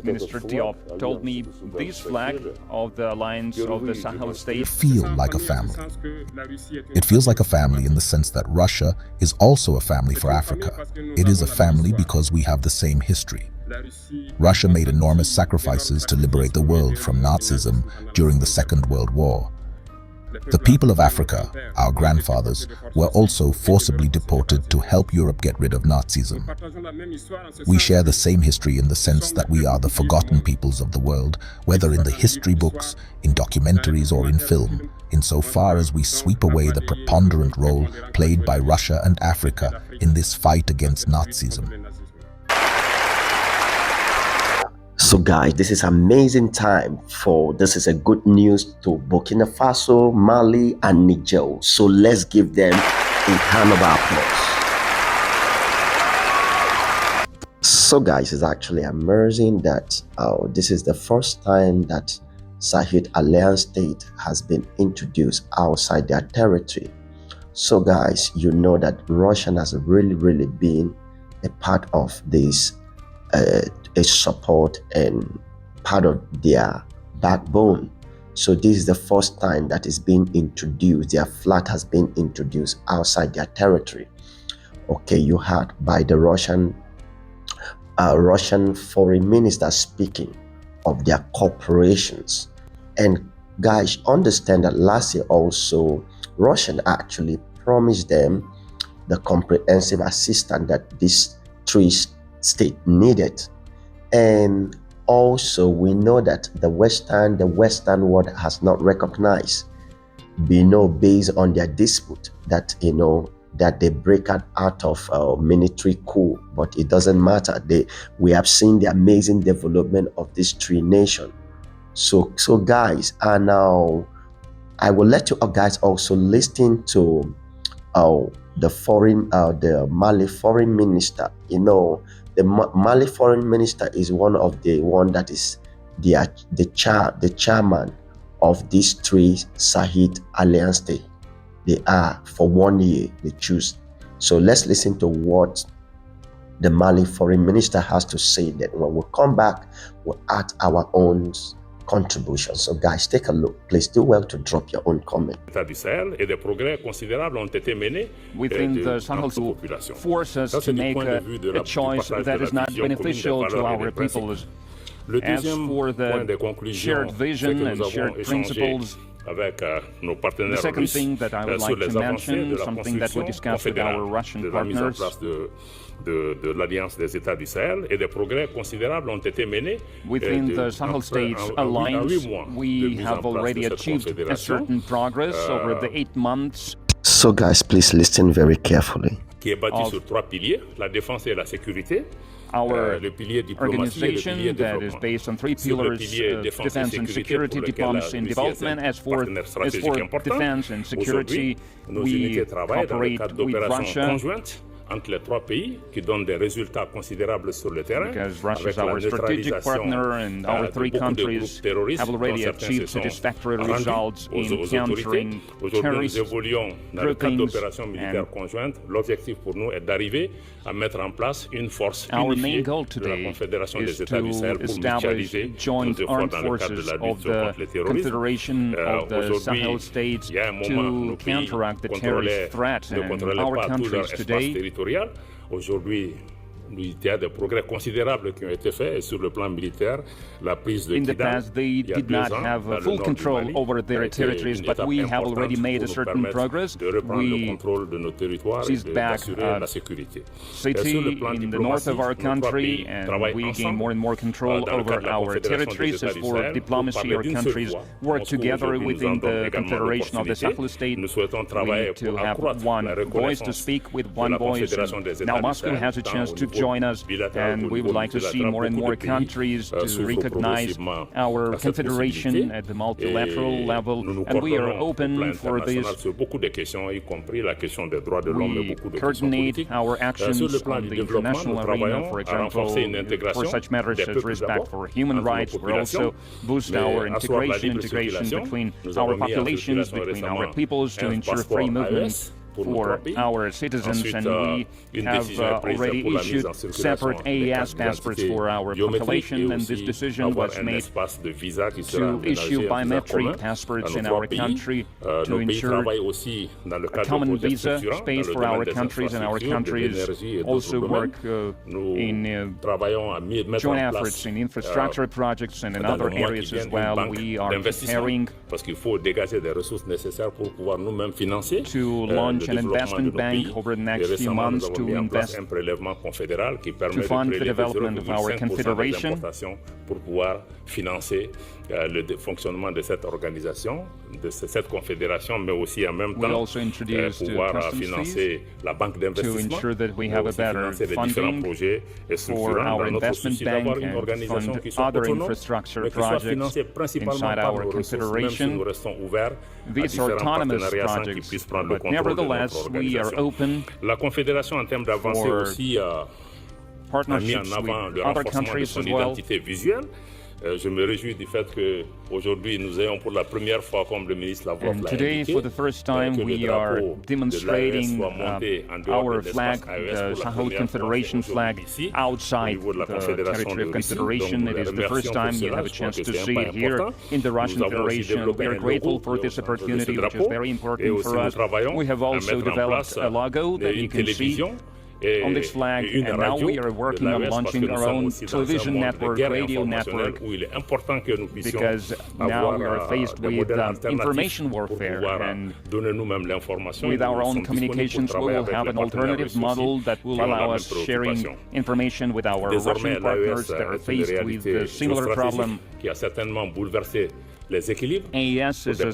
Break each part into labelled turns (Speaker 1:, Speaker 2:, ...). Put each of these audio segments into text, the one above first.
Speaker 1: Minister Diop told me this flag of the Alliance of the Sahel States
Speaker 2: feel like a family. It feels like a family in the sense that Russia is also a family for Africa. It is a family because we have the same history. Russia made enormous sacrifices to liberate the world from Nazism during the Second World War. The people of Africa, our grandfathers, were also forcibly deported to help Europe get rid of Nazism. We share the same history in the sense that we are the forgotten peoples of the world, whether in the history books, in documentaries, or in film, insofar as we sweep away the preponderant role played by Russia and Africa in this fight against Nazism.
Speaker 3: So guys, this is amazing time this is a good news to Burkina Faso, Mali and Niger. So let's give them a hand of applause. So guys, it's actually amazing that this is the first time that Sahel Alliance state has been introduced outside their territory. So guys, you know that Russia has really been a part of this a support and part of their backbone. So this is the first time that is being introduced, their flag has been introduced outside their territory. Okay, you heard by the Russian foreign minister speaking of their corporations. And guys, understand that last year also Russia actually promised them the comprehensive assistance that these three states needed. And also we know that the Western world has not recognized, based on their dispute that that they break out of military coup, but it doesn't matter. We have seen the amazing development of these three nations. So guys, and now I will let you guys also listen to the Mali foreign minister. The Mali foreign minister is that is the chairman of these three Sahel Alliance states. They are for 1 year, they choose. So let's listen to what the Mali foreign minister has to say. That when we come back, we'll add our own contribution. So guys, take a look. Please do well to drop your own comment.
Speaker 1: Within the Sahel to force us to make a choice that is not beneficial to our people. As for the shared vision and shared principles, the second thing that I would like to mention, something that we discussed with our Russian partners, within the Sahel States Alliance, we have already achieved a certain progress over the 8 months.
Speaker 3: So guys, please listen very carefully.
Speaker 1: Our organization that is based on 3 pillars: defense and security, diplomacy and development. As for defense and security, we cooperate with Russia, because Russia is our strategic partner, and our 3 countries have already achieved satisfactory results in countering terrorist groupings. Our main goal today is to establish joint armed forces of the Confederation of the Sahel States to counteract the terrorist threat. And our countries today,
Speaker 4: aujourd'hui, il y a des progrès considérables qui ont été faits sur le plan militaire. La prise de
Speaker 1: in the past, they did not have full control over their territories, but we have already made a certain progress. We seized back a city in the north of our country, and we gain more and more control over our territories. As for diplomacy, our countries work together within the Confederation of the Sahel States. We need to have one voice, to speak with one voice. And now Moscow has a chance to join us, and we would like to see more and more countries to recognize our confederation at the multilateral level, and we are open for this. We coordinate our actions on the international arena, for example, for such matters as respect for human rights. We also boost our integration between our populations, between our peoples, to ensure free movement for our citizens, and we have already issued separate AES passports for our population, and this decision was made to issue biometric passports in our country to ensure a common visa space for our countries, and our countries also work in joint efforts in infrastructure projects and in other areas as well. We are preparing to launch an investment bank over the next few months to invest, to fund the development of our confederation,
Speaker 4: le fonctionnement de cette organisation, de cette confédération, mais aussi en même temps pouvoir financer la banque d'investissement, financer les différents projets structurants dans notre souci d'avoir une organisation qui soit autonome, mais qui soit financée principalement par nos ressources, même si nous restons ouverts à différents partenariats sans qu'ils puissent prendre le contrôle de notre organisation. La confédération, en termes d'avancée aussi, a mis en avant le renforcement de son identité visuelle. Je me réjouis du fait qu'aujourd'hui, nous ayons pour la première fois, comme le ministre Lavrov l'a indiqué,
Speaker 1: for the first time, we are demonstrating our flag, the Sahel Confederation flag, outside the territory of Confederation. It is the first time you have a chance to see it here in the Russian Federation. We are grateful for this opportunity, which is very important for us. We have also developed a logo that you can see on this flag, and now we are working on launching our own television network, radio network, because now we are faced with information warfare, and with our own communications we will have an alternative model that will allow us sharing information with our Russian partners that are faced with a similar problem.
Speaker 4: Les équilibres
Speaker 1: AES is a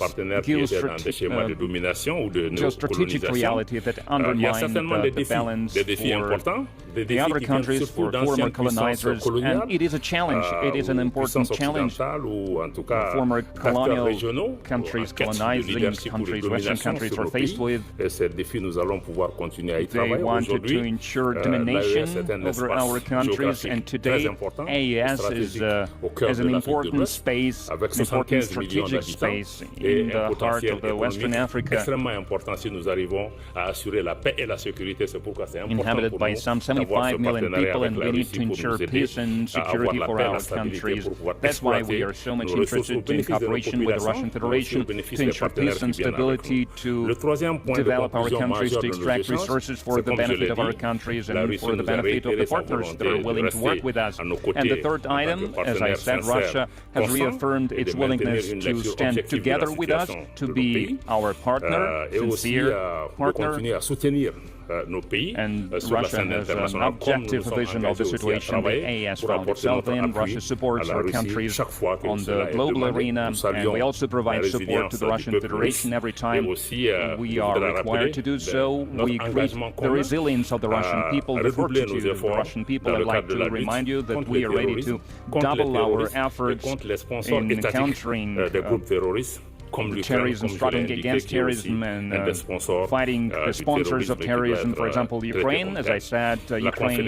Speaker 1: geostrategic reality that undermines the balance for the other countries, for former colonizers, and it is a challenge. It is an important challenge. Former colonial countries, colonizing countries, Western countries are faced with. They wanted to ensure domination over our countries, and today AES is an important space, an important strategic space in the heart of the Western Africa, inhabited by some 75 million people, and we need to ensure peace and security for our countries. That's why we are so much interested in cooperation with the Russian Federation to ensure peace and stability, to develop our countries, to extract resources for the benefit of our countries and for the benefit of the partners that are willing to work with us. And the third item, as I said, Russia has reaffirmed its willingness to stand together with us, to be our partner, sincere partner, and Russia has an objective vision of the situation that AES found itself in. Russia supports our countries on the global arena, and we also provide support to the Russian Federation every time we are required to do so. We greet the resilience of the Russian people, the fortitude of the Russian people. I'd like to remind you that we are ready to double our efforts in countering terrorism, struggling against terrorism, and fighting the sponsors of terrorism. For example, Ukraine, as I said, Ukraine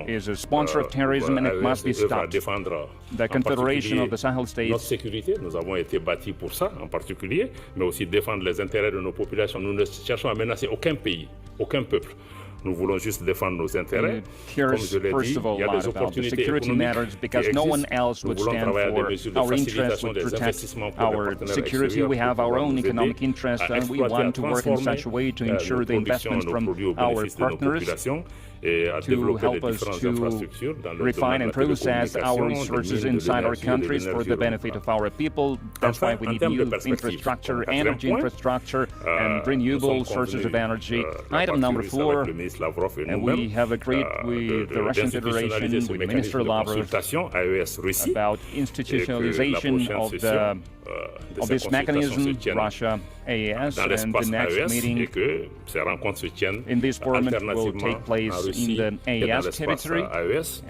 Speaker 1: is a sponsor of terrorism, and it must be stopped. The Confederation of the Sahel States.
Speaker 4: Notre sécurité, nous avons été bâtis pour ça en particulier, mais aussi défendre les intérêts de nos populations. Nous ne cherchons à menacer aucun pays, aucun peuple. Nous voulons juste défendre nos intérêts. Comme je l'ai dit, il y a des opportunités économiques qui existent. Nous voulons travailler à des mesures de facilitation des investissements pour les partenaires extérieurs.
Speaker 1: We have our own economic interests, and we want to work in such a way to ensure the investment from our partners to help us to refine and process our resources inside our countries for the benefit of our people. That's why we need new infrastructure, energy infrastructure, and renewable sources of energy. Item number 4, and we have agreed with the Russian Federation, with Minister Lavrov, about institutionalization of this mechanism, Russia, AES, and the next meeting in this format will take place in the AES territory,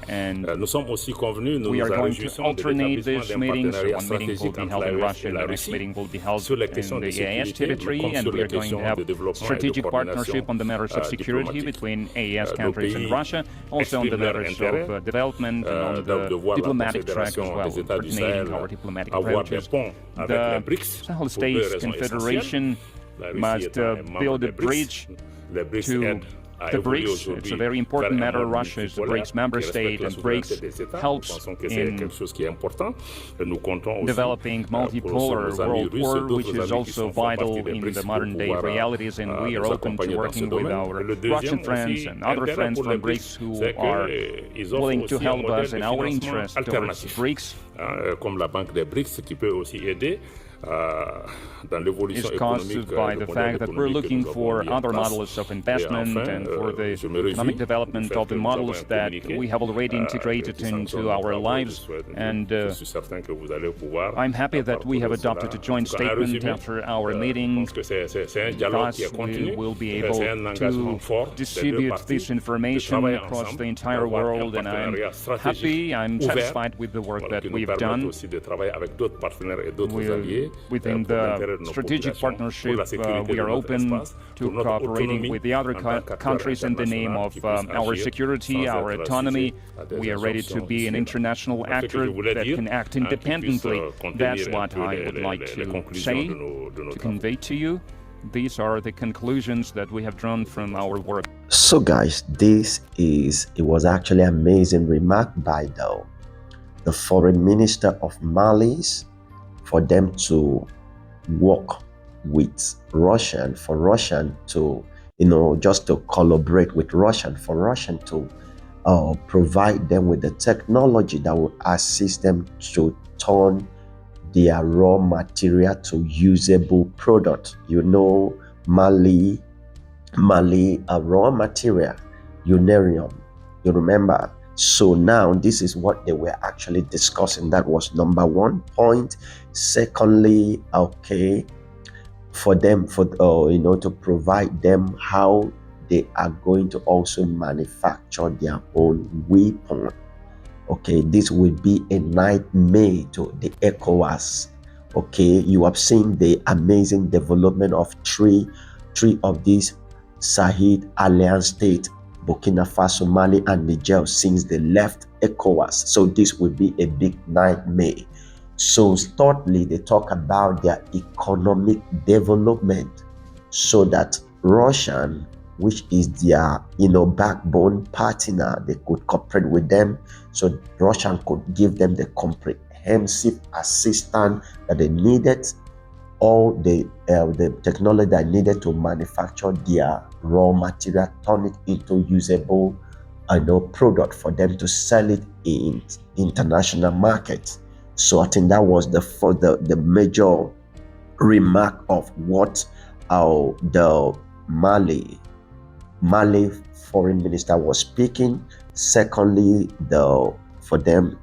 Speaker 1: and we are going to alternate these meetings. One meeting will be held in Russia, and the next meeting will be held in the AES territory, and we are going to have strategic partnership on the matters of security between AES countries and Russia, also on the matters of development and on the diplomatic track as well, coordinating our diplomatic approaches. The Sahel States Confederation must build a bridge to the BRICS. It's a very important matter. Russia is a BRICS member state, and BRICS helps in developing multipolar world order, which is also vital in the modern-day realities, and we are open to working with our Russian friends and other friends from BRICS who are willing to help us in our interest towards BRICS. Is caused by the fact that we're looking for other models of investment and for the economic development of the models that we have already integrated into our lives. And I'm happy that we have adopted a joint statement after our meeting, because we will be able to distribute this information across the entire world, and I'm happy, I'm satisfied with the work that we've done. Within the strategic partnership, we are open to cooperating with the other countries in the name of our security, our autonomy. We are ready to be an international actor that can act independently. That's what I would like to say, to convey to you. These are the conclusions that we have drawn from our work.
Speaker 3: So guys, it was actually an amazing remark by the foreign minister of Mali, for them to work with Russia, for Russia to, just to collaborate with Russia, for Russia to provide them with the technology that will assist them to turn their raw material to usable product. Mali raw material, uranium, you remember. So now this is what they were actually discussing. That was number 1 point. Secondly, for them, to provide them how they are going to also manufacture their own weapon. This will be a nightmare to the ECOWAS. You have seen the amazing development of three of these Sahel Alliance states, Burkina Faso, Mali, and Niger, since they left ECOWAS. So this will be a big nightmare. So thirdly, they talk about their economic development, so that Russia, which is their backbone partner, they could cooperate with them, so Russia could give them the comprehensive assistance that they needed, all the technology that needed to manufacture their raw material, turn it into usable product for them to sell it in international markets. So I think that was the major remark of what the Mali foreign minister was speaking. Secondly, for them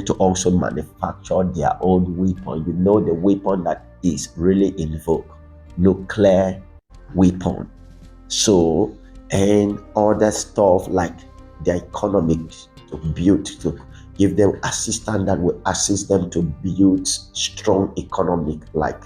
Speaker 3: to also manufacture their own weapon. The weapon that is really in vogue, nuclear weapon. So, and other stuff like the economics to build, to give them assistance that will assist them to build strong economic, like,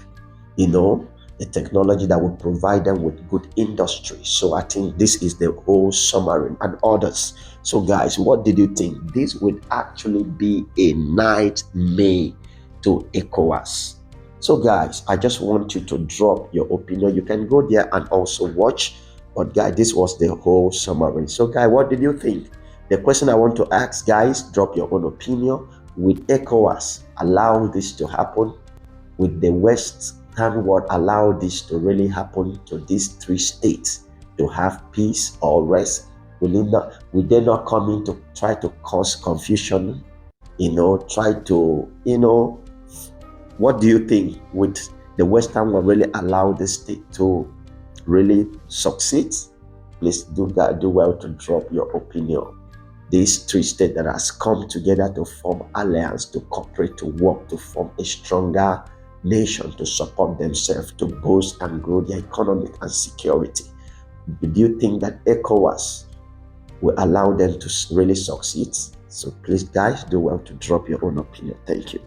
Speaker 3: the technology that will provide them with good industry. So I think this is the whole summary and others. So guys, what did you think? This would actually be a nightmare to ECOWAS. So guys, I just want you to drop your opinion. You can go there and also watch. But guys, this was the whole summary. So guys, what did you think? The question I want to ask, guys, drop your own opinion. Would ECOWAS allow this to happen? Would the Western world allow this to really happen to these 3 states to have peace or rest? Will they not come in to try to cause confusion? Try to, what do you think? Would the Western world really allow this state to really succeed? Please do well to drop your opinion. These 3 states that has come together to form alliance, to cooperate, to work, to form a stronger nation, to support themselves, to boost and grow their economic and security. Do you think that ECOWAS will allow them to really succeed? So please guys, do well to drop your own opinion. Thank you.